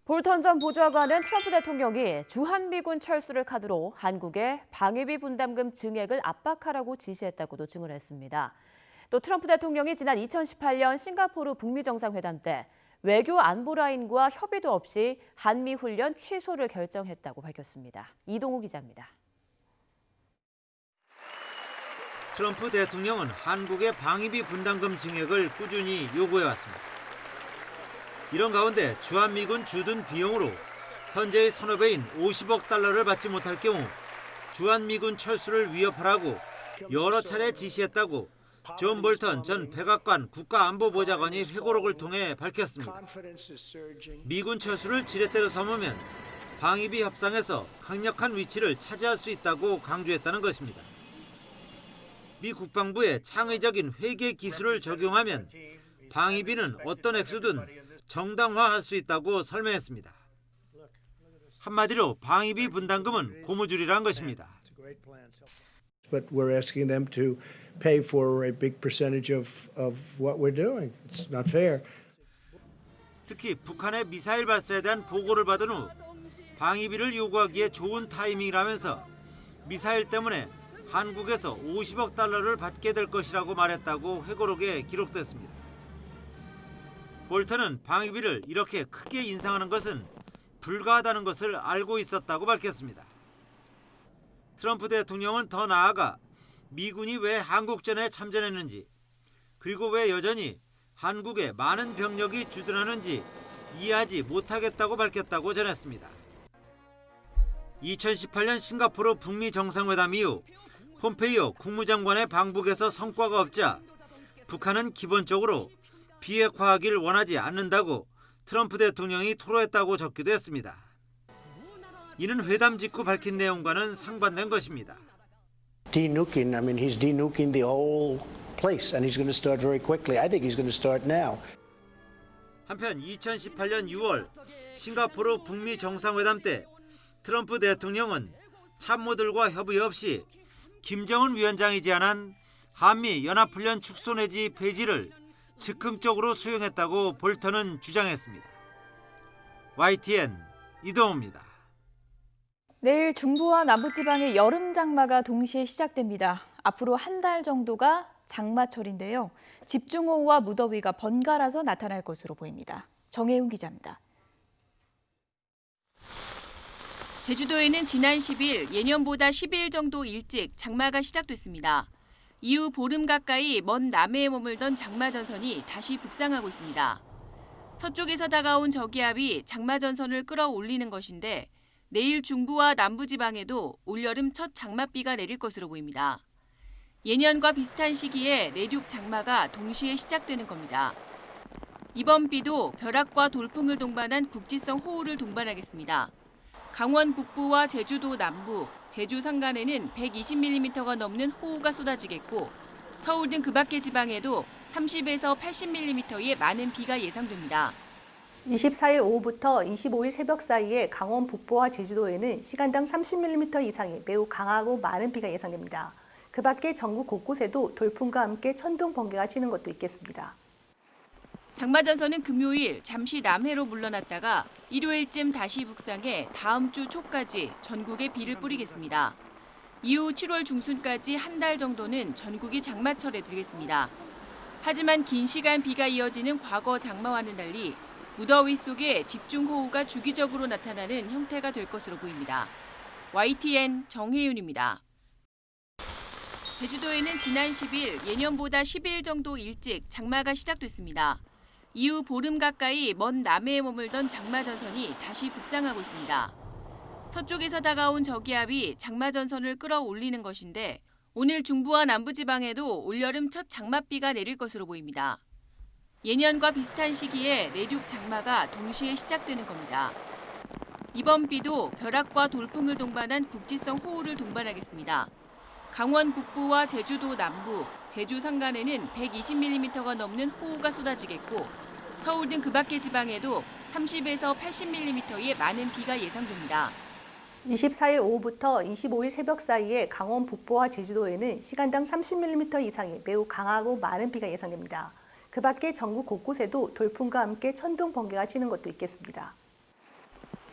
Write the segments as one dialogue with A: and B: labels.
A: 볼턴 전 보좌관은 트럼프 대통령이 주한미군 철수를 카드로 한국의 방위비 분담금 증액을 압박하라고 지시했다고도 증언했습니다. 또 트럼프 대통령이 지난 2018년 싱가포르 북미 정상회담 때 외교 안보 라인과 협의도 없이 한미 훈련 취소를 결정했다고 밝혔습니다. 이동우 기자입니다.
B: 트럼프 대통령은 한국의 방위비 분담금 증액을 꾸준히 요구해왔습니다. 이런 가운데 주한미군 주둔 비용으로 현재의 선후배인 50억 달러를 받지 못할 경우 주한미군 철수를 위협하라고 여러 차례 지시했다고 존 볼턴 전 백악관 국가안보보좌관이 회고록을 통해 밝혔습니다. 미군 철수를 지렛대로 삼으면 방위비 협상에서 강력한 위치를 차지할 수 있다고 강조했다는 것입니다. 미 국방부의 창의적인 회계 기술을 적용하면 방위비는 어떤 액수든 정당화할 수 있다고 설명했습니다. 한마디로 방위비 분담금은 고무줄이란 것입니다.
C: But we're asking them to pay for a big percentage of what we're doing. It's not fair.
B: 특히 북한의 미사일 발사에 대한 보고를 받은 후 방위비를 요구하기에 좋은 타이밍이라면서 미사일 때문에 한국에서 50억 달러를 받게 될 것이라고 말했다고 회고록에 기록됐습니다. 볼턴은 방위비를 이렇게 크게 인상하는 것은 불가하다는 것을 알고 있었다고 밝혔습니다. 트럼프 대통령은 더 나아가 미군이 왜 한국전에 참전했는지 그리고 왜 여전히 한국에 많은 병력이 주둔하는지 이해하지 못하겠다고 밝혔다고 전했습니다. 2018년 싱가포르 북미 정상회담 이후 폼페이오 국무장관의 방북에서 성과가 없자 북한은 기본적으로 비핵화하길 원하지 않는다고 트럼프 대통령이 토로했다고 적기도 했습니다. 이는 회담 직후 밝힌 내용과는 상반된 것입니다.
C: Denuking, I mean, he's denuking the whole place, and he's going to start very quickly. I think he's going to start now.
B: 한편 2018년 6월 싱가포르 북미 정상회담 때 트럼프 대통령은 참모들과 협의 없이 김정은 위원장이 제안한 한미 연합훈련 축소 내지 폐지를 즉흥적으로 수용했다고 볼턴은 주장했습니다. YTN 이동우입니다.
D: 내일 중부와 남부지방의 여름 장마가 동시에 시작됩니다. 앞으로 한 달 정도가 장마철인데요. 집중호우와 무더위가 번갈아서 나타날 것으로 보입니다. 정혜윤 기자입니다.
E: 제주도에는 지난 10일 예년보다 10일 정도 일찍 장마가 시작됐습니다. 이후 보름 가까이 먼 남해에 머물던 장마 전선이 다시 북상하고 있습니다. 서쪽에서 다가온 저기압이 장마 전선을 끌어올리는 것인데 내일 중부와 남부지방에도 올여름 첫 장맛비가 내릴 것으로 보입니다. 예년과 비슷한 시기에 내륙 장마가 동시에 시작되는 겁니다. 이번 비도 벼락과 돌풍을 동반한 국지성 호우를 동반하겠습니다. 강원 북부와 제주도 남부, 제주 산간에는 120mm가 넘는 호우가 쏟아지겠고 서울 등 그 밖의 지방에도 30에서 80mm의 많은 비가 예상됩니다.
F: 24일 오후부터 25일 새벽 사이에 강원 북부와 제주도에는 시간당 30mm 이상의 매우 강하고 많은 비가 예상됩니다. 그 밖에 전국 곳곳에도 돌풍과 함께 천둥, 번개가 치는 것도 있겠습니다.
E: 장마전선은 금요일 잠시 남해로 물러났다가 일요일쯤 다시 북상해 다음 주 초까지 전국에 비를 뿌리겠습니다. 이후 7월 중순까지 한 달 정도는 전국이 장마철에 들겠습니다. 하지만 긴 시간 비가 이어지는 과거 장마와는 달리 무더위 속에 집중호우가 주기적으로 나타나는 형태가 될 것으로 보입니다. YTN 정혜윤입니다. 제주도에는 지난 10일 예년보다 10일 정도 일찍 장마가 시작됐습니다. 이후 보름 가까이 먼 남해에 머물던 장마 전선이 다시 북상하고 있습니다. 서쪽에서 다가온 저기압이 장마 전선을 끌어올리는 것인데 오늘 중부와 남부지방에도 올여름 첫 장맛비가 내릴 것으로 보입니다. 예년과 비슷한 시기에 내륙 장마가 동시에 시작되는 겁니다. 이번 비도 벼락과 돌풍을 동반한 국지성 호우를 동반하겠습니다. 강원 북부와 제주도 남부, 제주 산간에는 120mm가 넘는 호우가 쏟아지겠고 서울 등 그 밖의 지방에도 30에서 80mm의 많은 비가 예상됩니다.
F: 24일 오후부터 25일 새벽 사이에 강원 북부와 제주도에는 시간당 30mm 이상의 매우 강하고 많은 비가 예상됩니다. 그 밖에 전국 곳곳에도 돌풍과 함께 천둥, 번개가 치는 것도 있겠습니다.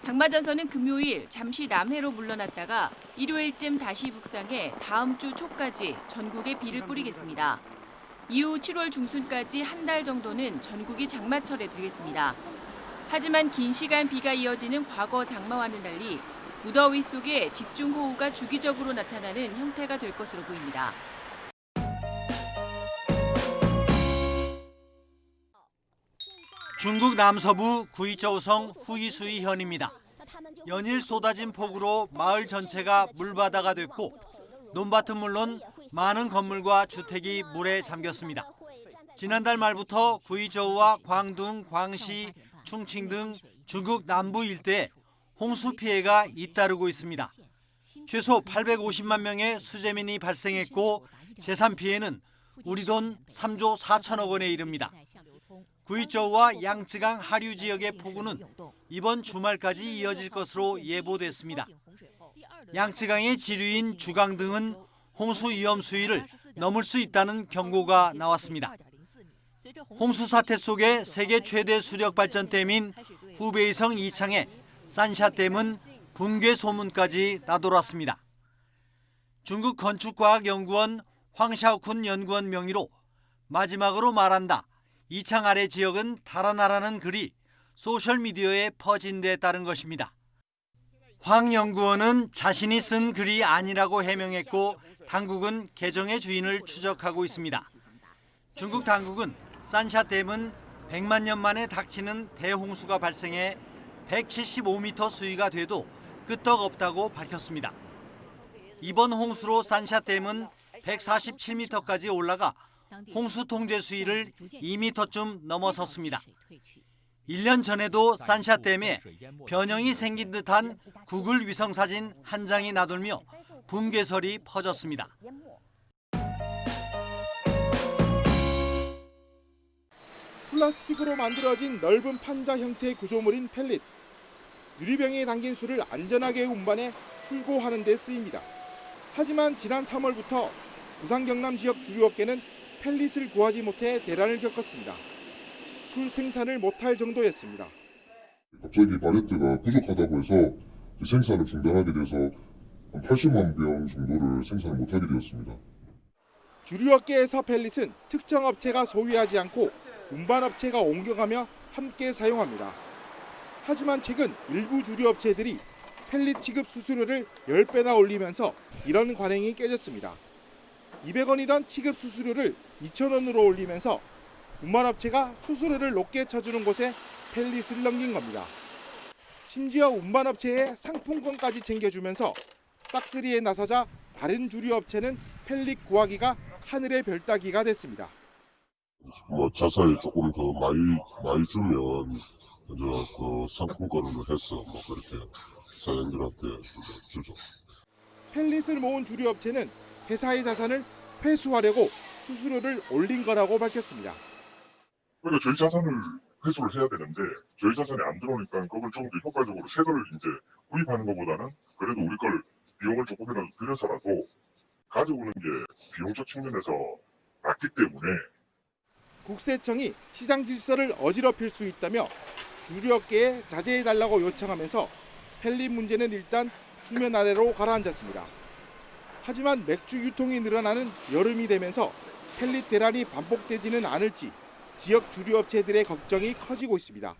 E: 장마전선은 금요일 잠시 남해로 물러났다가 일요일쯤 다시 북상해 다음 주 초까지 전국에 비를 뿌리겠습니다. 이후 7월 중순까지 한 달 정도는 전국이 장마철에 들겠습니다. 하지만 긴 시간 비가 이어지는 과거 장마와는 달리 무더위 속에 집중호우가 주기적으로 나타나는 형태가 될 것으로 보입니다.
B: 중국 남서부 구이저우성 후이수이현입니다. 연일 쏟아진 폭우로 마을 전체가 물바다가 됐고 논밭은 물론 많은 건물과 주택이 물에 잠겼습니다. 지난달 말부터 구이저우와 광둥, 광시, 충칭 등 중국 남부 일대에 홍수 피해가 잇따르고 있습니다. 최소 850만 명의 수재민이 발생했고 재산 피해는 우리 돈 3조 4천억 원에 이릅니다. 구이저우와 양쯔강 하류 지역의 폭우는 이번 주말까지 이어질 것으로 예보됐습니다. 양쯔강의 지류인 주강 등은 홍수 위험 수위를 넘을 수 있다는 경고가 나왔습니다. 홍수 사태 속에 세계 최대 수력 발전댐인 후베이성 이창의 산샤댐은 붕괴 소문까지 나돌았습니다. 중국 건축과학연구원 황샤오쿤 연구원 명의로 마지막으로 말한다. 이창 아래 지역은 달아나라는 글이 소셜미디어에 퍼진 데 따른 것입니다. 황 연구원은 자신이 쓴 글이 아니라고 해명했고 당국은 계정의 주인을 추적하고 있습니다. 중국 당국은 산샤댐은 100만 년 만에 닥치는 대홍수가 발생해 175m 수위가 돼도 끄떡없다고 밝혔습니다. 이번 홍수로 산샤댐은 147m까지 올라가 홍수 통제 수위를 2m쯤 넘어섰습니다. 1년 전에도 산샤댐에 변형이 생긴 듯한 구글 위성사진 한 장이 나돌며 붕괴설이 퍼졌습니다.
G: 플라스틱으로 만들어진 넓은 판자 형태의 구조물인 펠릿. 유리병에 담긴 술을 안전하게 운반해 출고하는 데 쓰입니다. 하지만 지난 3월부터 부산 경남 지역 주류업계는 펠릿을 구하지 못해 대란을 겪었습니다. 술 생산을 못할 정도였습니다.
H: 갑자기 바레트가 부족하다고 해서 생산을 중단하게 돼서 80만 병 정도를 생산을 못하게 되었습니다.
G: 주류업계에서 펠릿은 특정 업체가 소유하지 않고 운반업체가 옮겨가며 함께 사용합니다. 하지만 최근 일부 주류업체들이 펠릿 취급 수수료를 10배나 올리면서 이런 관행이 깨졌습니다. 200원이던 취급 수수료를 2,000원으로 올리면서 운반업체가 수수료를 높게 쳐주는 곳에 펠릿을 넘긴 겁니다. 심지어 운반업체에 상품권까지 챙겨주면서 싹쓸이에 나서자 다른 주류업체는 펠릿 구하기가 하늘의 별 따기가 됐습니다.
H: 자사에 조금 더 많이 주면 이제 그 상품권을 해서 그렇게 사장들한테 주죠.
G: 펠릿을 모은 주류업체는 회사의 자산을 회수하려고 수수료를 올린 거라고 밝혔습니다.
H: 그러니까 저희 자산을 회수를 해야 되는데 저희 자산이 안 들어오니까 그걸 좀 더 효과적으로 새걸 이제 구입하는 것보다는 그래도 우리 걸 비용을 조금이라도 들여서라도 가져오는 게 비용적 측면에서 낫기 때문에
G: 국세청이 시장 질서를 어지럽힐 수 있다며 주류업계에 자제해달라고 요청하면서 펠릿 문제는 일단 수면 아래로 가라앉았습니다. 하지만 맥주 유통이 늘어나는 여름이 되면서 펠릿 대란이 반복되지는 않을지 지역 주류업체들의 걱정이 커지고 있습니다.